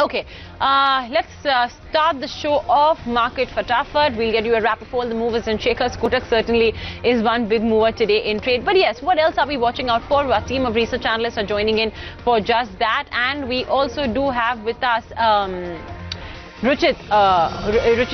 Okay, let's start the show off. Market Fatafat. We'll get you a wrap of all the movers and shakers. Kotak certainly is one big mover today in trade. But yes, what else are we watching out for? Our team of research analysts are joining in for just that. And we also do have with us Ruchit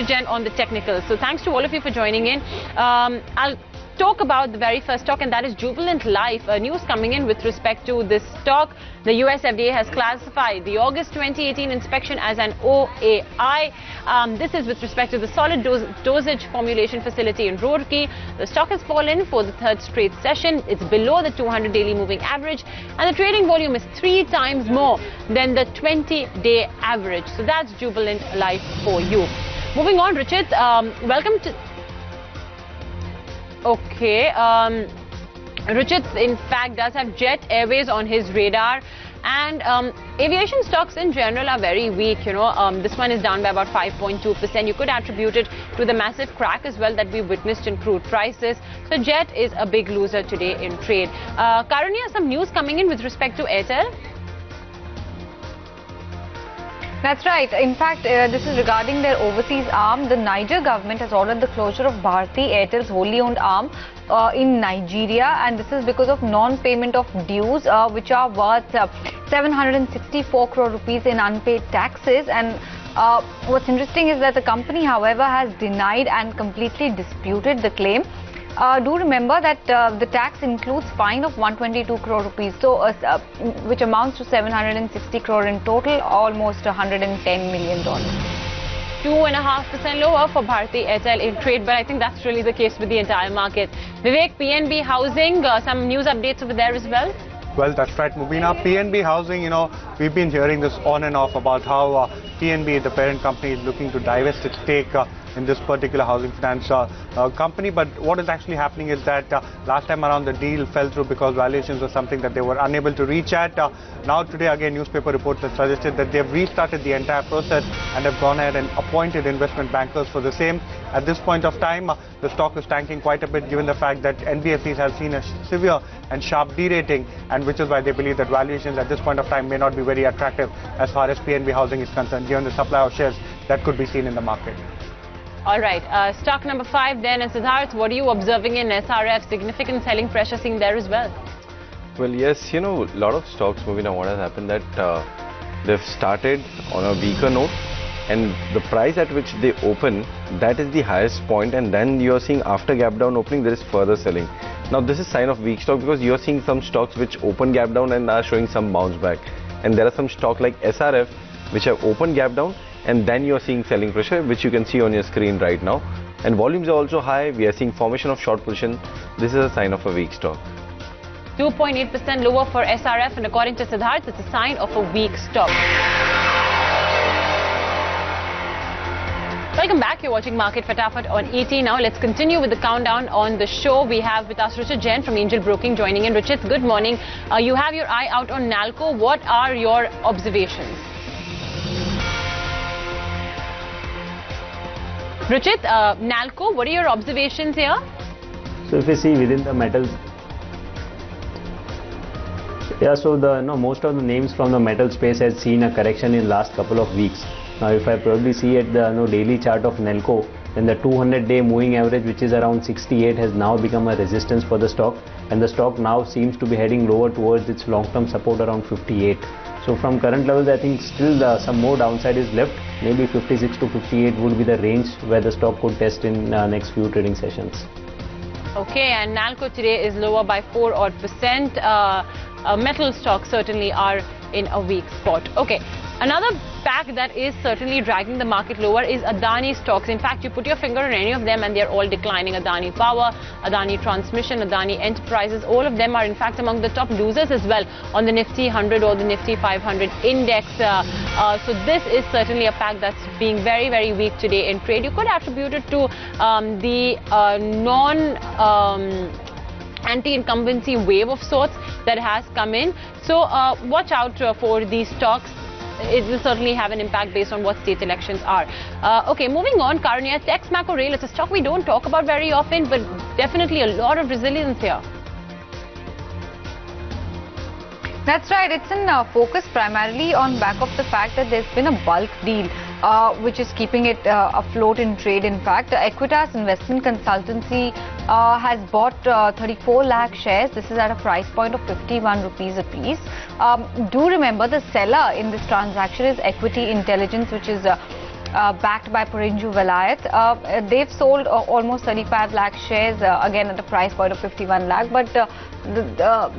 Jain on the technical. So thanks to all of you for joining in. I'll talk about the very first stock, and that is Jubilant Life. News coming in with respect to this stock. The US FDA has classified the August 2018 inspection as an OAI. This is with respect to the solid dosage formulation facility in Rupee. The stock has fallen for the third straight session. It's below the 200 daily moving average, and the trading volume is 3 times more than the 20-day average. So that's Jubilant Life for you. Moving on, Ruchit, welcome to... Okay, Ruchit in fact does have Jet Airways on his radar, and aviation stocks in general are very weak. This one is down by about 5.2%. You could attribute it to the massive crack as well that we witnessed in crude prices. So Jet is a big loser today in trade. Karunya, some news coming in with respect to Airtel. That's right. In fact, this is regarding their overseas arm. The Niger government has ordered the closure of Bharti Airtel's wholly owned arm in Nigeria, and this is because of non-payment of dues, which are worth 764 crore rupees in unpaid taxes. And what's interesting is that the company, however, has denied and completely disputed the claim. Do remember that the tax includes fine of 122 crore rupees, so which amounts to 760 crore in total, almost $110 million. 2.5% lower for Bharti Airtel in trade, but I think that's really the case with the entire market. Vivek, PNB Housing, some news updates over there as well? Well, that's right, Mubina. PNB Housing, we've been hearing this on and off about how PNB, the parent company, is looking to divest its stake in this particular housing finance company. But what is actually happening is that last time around the deal fell through because valuations were something that they were unable to reach at. Now today again newspaper reports have suggested that they've restarted the entire process and have gone ahead and appointed investment bankers for the same. At this point of time, the stock is tanking quite a bit given the fact that NBFCs have seen a severe and sharp derating, and which is why they believe that valuations at this point of time may not be very attractive as far as PNB Housing is concerned, given the supply of shares that could be seen in the market. All right, stock number 5 then, and Siddharth, what are you observing in SRF? Significant selling pressure seen there as well? Well, yes, a lot of stocks moving on. What has happened that they've started on a weaker note, and the price at which they open, that is the highest point, and then you're seeing after gap down opening there is further selling. Now this is sign of weak stock because you're seeing some stocks which open gap down and are showing some bounce back, and there are some stock like SRF which have opened gap down, and then you're seeing selling pressure, which you can see on your screen right now, and volumes are also high. We are seeing formation of short position. This is a sign of a weak stock. 2.8% lower for SRF, and according to Siddharth, it's a sign of a weak stock. Welcome back. You're watching Market Fatafat on ET. Now let's continue with the countdown on the show. We have with us Ruchit Jain from Angel Broking joining in. Ruchit, good morning. You have your eye out on Nalco. What are your observations? Ruchit, Nalco, what are your observations here? So if you see within the metals, so most of the names from the metal space has seen a correction in last couple of weeks. Now if I probably see at the daily chart of Nalco, then the 200-day moving average, which is around 68, has now become a resistance for the stock, and the stock now seems to be heading lower towards its long-term support around 58. So from current levels, I think still some more downside is left. Maybe 56 to 58 would be the range where the stock could test in next few trading sessions. Okay, and Nalco today is lower by 4% odd. Metal stocks certainly are in a weak spot. Okay. Another pack that is certainly dragging the market lower is Adani stocks. In fact, you put your finger on any of them and they're all declining. Adani Power, Adani Transmission, Adani Enterprises, all of them are in fact among the top losers as well on the Nifty 100 or the Nifty 500 index. So this is certainly a pack that's being very, very weak today in trade. You could attribute it to the anti-incumbency wave of sorts that has come in. So watch out for these stocks. It will certainly have an impact based on what state elections are. Okay, moving on, Karunya, Texmaco Rail, it's a stock we don't talk about very often, but definitely a lot of resilience here. That's right. It's in focus primarily on back of the fact that there's been a bulk deal which is keeping it afloat in trade. In fact, Equitas Investment Consultancy has bought 34 lakh shares. This is at a price point of 51 rupees a piece. Do remember the seller in this transaction is Equity Intelligence, which is backed by Purinju Velayat. They've sold almost 35 lakh shares, again at a price point of 51 lakh. But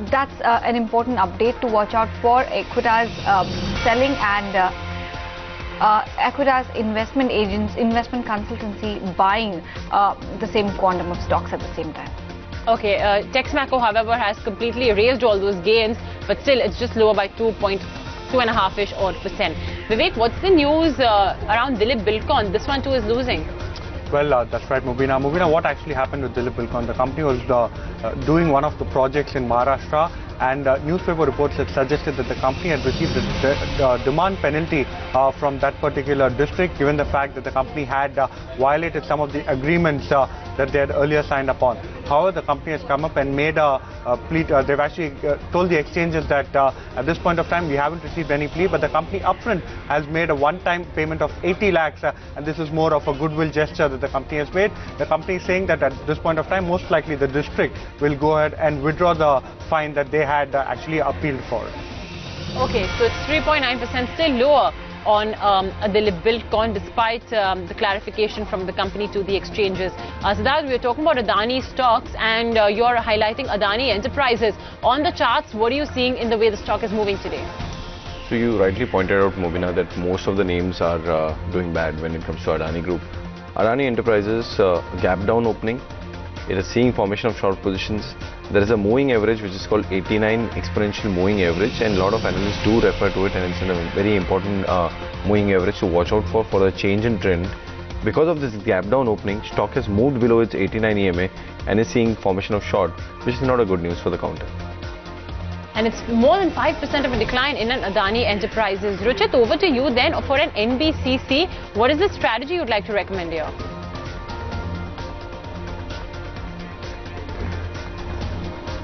that's an important update to watch out for. Equitas selling and Equitas investment agents, investment consultancy buying the same quantum of stocks at the same time. Okay, Texmaco, however, has completely erased all those gains, but still it's just lower by 2.5-ish odd %. Vivek, what's the news around Dilip Bilkon? This one too is losing. Well, that's right, Mubina. Mubina, what actually happened with Dilip Bilkon? The company was doing one of the projects in Maharashtra, and newspaper reports had suggested that the company had received a demand penalty from that particular district, given the fact that the company had violated some of the agreements that they had earlier signed upon. However, the company has come up and made a plea. They've actually told the exchanges that at this point of time we haven't received any plea, but the company upfront has made a one-time payment of 80 lakhs, and this is more of a goodwill gesture that the company has made. The company is saying that at this point of time, most likely the district will go ahead and withdraw the fine that they had actually appealed for. Okay, so it's 3.9%, still lower on Dilip Bilkon, despite the clarification from the company to the exchanges. Siddharth, we are talking about Adani stocks, and you're highlighting Adani Enterprises. On the charts, what are you seeing in the way the stock is moving today? So you rightly pointed out, Mubina, that most of the names are doing bad when it comes to Adani Group. Adani Enterprises, gap down opening. It is seeing formation of short positions. There is a moving average which is called 89 exponential moving average, and a lot of analysts do refer to it, and it's a very important moving average to watch out for a change in trend. Because of this gap down opening, stock has moved below its 89 EMA and is seeing formation of short, which is not a good news for the counter. And it's more than 5% of a decline in an Adani Enterprises. Ruchit, over to you then for an NBCC. What is the strategy you'd like to recommend here?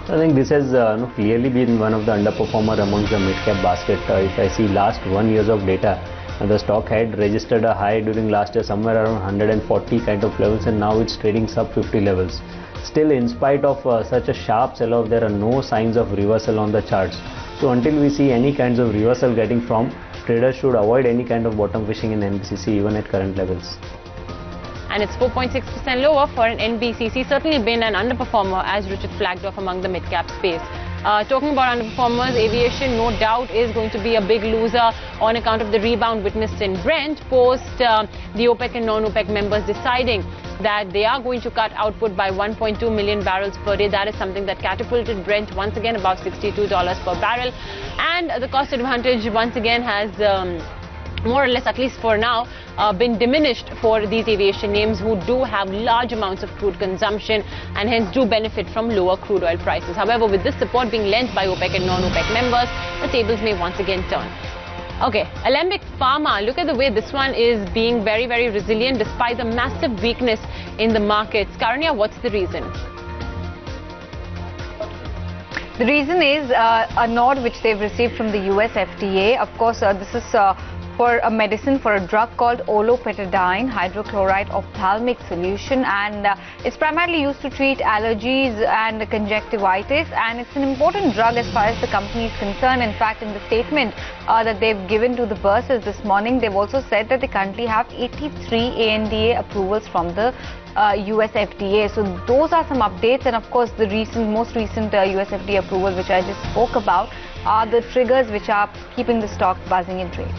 I think this has clearly been one of the underperformer amongst the mid-cap basket. If I see last 1 year of data, the stock had registered a high during last year somewhere around 140 kind of levels, and now it's trading sub 50 levels. Still, in spite of such a sharp sell-off, there are no signs of reversal on the charts. So until we see any kinds of reversal getting from, traders should avoid any kind of bottom fishing in NBCC even at current levels. And it's 4.6% lower for an NBCC. Certainly been an underperformer, as Richard flagged off among the mid-cap space. Talking about underperformers, aviation no doubt is going to be a big loser on account of the rebound witnessed in Brent post the OPEC and non-OPEC members deciding that they are going to cut output by 1.2 million barrels per day. That is something that catapulted Brent once again above $62 per barrel. And the cost advantage once again has more or less, at least for now, been diminished for these aviation names who do have large amounts of crude consumption and hence do benefit from lower crude oil prices. However, with this support being lent by OPEC and non-OPEC members, the tables may once again turn. Okay, Alembic Pharma, look at the way this one is being very, very resilient despite the massive weakness in the markets. Karanya, what's the reason? The reason is a nod which they've received from the US FDA. Of course, this is for a medicine for a drug called olopatadine hydrochloride ophthalmic solution, and it's primarily used to treat allergies and conjunctivitis, and it's an important drug as far as the company is concerned. In fact, in the statement that they've given to the bursars this morning, they've also said that they currently have 83 ANDA approvals from the US FDA. So those are some updates, and of course the most recent US FDA approval which I just spoke about are the triggers which are keeping the stock buzzing in trade.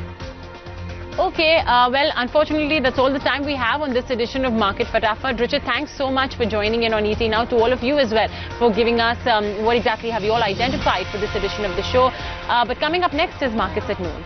Okay, well, unfortunately, that's all the time we have on this edition of Market Fatafat. Richard, thanks so much for joining in on ET Now. To all of you as well for giving us what exactly have you all identified for this edition of the show. But coming up next is Markets at Noon.